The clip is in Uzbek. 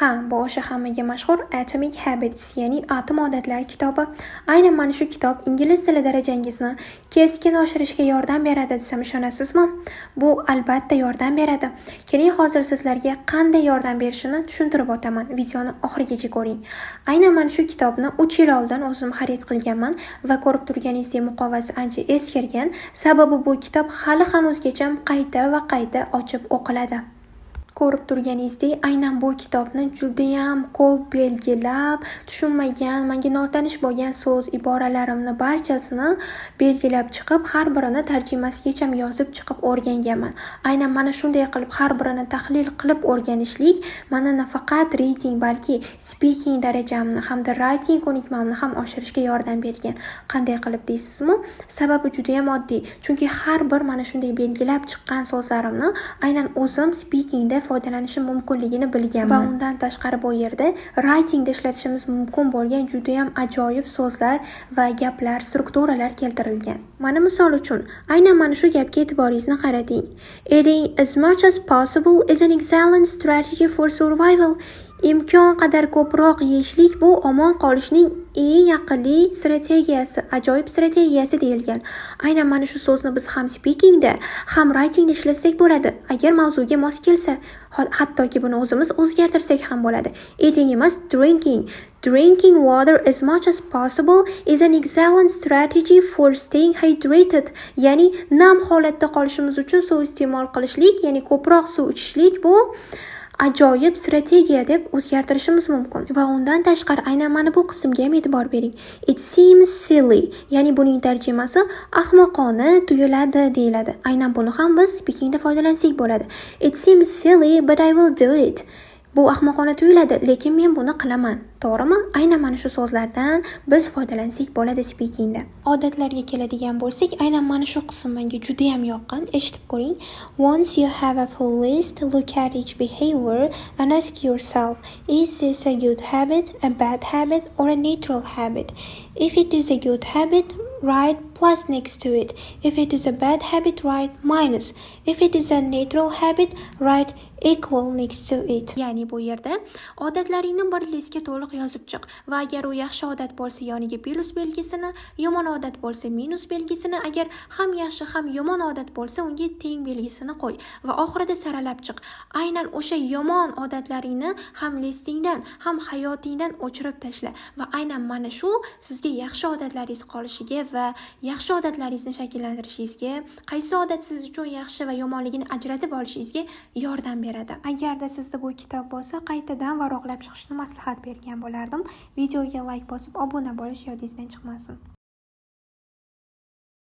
Ha, bu o'sha hammaga mashhur Atomic Habits, ya'ni atom odatlar kitobi. Aynan mana shu kitob ingliz tili darajangizni keskin oshirishga yordam beradi desam ishonasizmi? Bu albatta yordam beradi. Keling, hozir sizlarga qanday yordam berishini tushuntirib o'taman. Videoni oxirigacha ko'ring. Aynan mana shu kitobni 3 yil oldin o'zim xarid qilganman va ko'rib turganingizdek muqovasi ancha eskirgan. Sababi bu kitob hali hanuzgacha qayta va qayta ochib o'qiladi. Ko'rib turganingizdek, aynan bu kitobni judayam ko'p belgilab, tushunmagan, menga notanish bo'lgan so'z, iboralarimni barchasini belgilab chiqib, har birini tarjimasigacha yozib chiqib o'rganganman. Aynan mana shunday qilib har birini tahlil qilib o'rganishlik meni nafaqat reading, balki speaking darajamni hamda writing ko'nikmamni ham oshirishga yordam bergan. Qanday qilib deysizmi? Sababi judayam oddiy. Chunki har bir mana shunday belgilab chiqqan so'zlarimni aynan o'zim speakingda foydalanishim mumkinligini bilganman. Va undan tashqari bu yerda writingda ishlatishimiz mumkin bo'lgan juda ham ajoyib so'zlar va gaplar, strukturalar keltirilgan. Mana misol uchun, aynan mana shu gapga e'tiboringizni qarating. Eating as much as possible is an excellent strategy for survival. Imkon qadar ko'proq yeyishlik bu omon qolishning eng aqlli strategiyasi, ajoyib strategiyasi deyilgan. Aynan mana shu so'zni biz ham speakingda, ham writingda ishlatsak bo'ladi. Agar mavzuga mos kelsa, hattoki buni o'zimiz o'zgartirsak ham bo'ladi. Eating emas, drinking. Drinking water as much as possible is an excellent strategy for staying hydrated. Ya'ni nam holatda qolishimiz uchun suv iste'mol qilishlik, ya'ni ko'proq suv ichishlik bu ajoyib strategiya deb o'zgartirishimiz mumkin. Va undan tashqari aynan mana bu qismga ham e'tibor bering. It seems silly, ya'ni buning tarjimasi ahmoqona tuyuladi deyiladi. Aynan buni ham biz speakingda foydalansak bo'ladi. It seems silly, but I will do it. Bu ahmoqona tuyuladi, lekin men buni qilaman. To'g'rimi? Aynan mana shu so'zlardan biz foydalansak bo'ladi speakingda. Odatlarga keladigan bo'lsak, aynan mana shu qism menga juda ham yoqqan. Eshitib ko'ring. Once you have a full list, look at each behavior and ask yourself, is this a good habit, a bad habit, or a neutral habit? If it is a good habit, write plus next to it. If it is a bad habit, write minus. If it is a neutral habit, write equal next to it. Ya'ni bu yerda odatlaringni bir listga to'liq yozib chiq va agar u yaxshi odat bo'lsa yoniga plus belgisini, yomon odat bo'lsa minus belgisini, agar ham yaxshi ham yomon odat bo'lsa unga teng belgisini qo'y va oxirida saralab chiq. Aynan o'sha yomon odatlaringni ham listingdan, ham hayotingdan o'chirib tashla va aynan mana shu sizga yaxshi odatlaringiz qolishiga va yaxshi odatlaringizni shakllantirishingizga, qaysi odat siz uchun yaxshi va yomonligini ajratib olishingizga yordam beradi. Agarda sizda bu kitob bo'lsa, qaytadan varaqlab chiqishni maslahat bergan bo'lardim. Videoga like bosib, obuna bo'lish yodingizdan chiqmasin.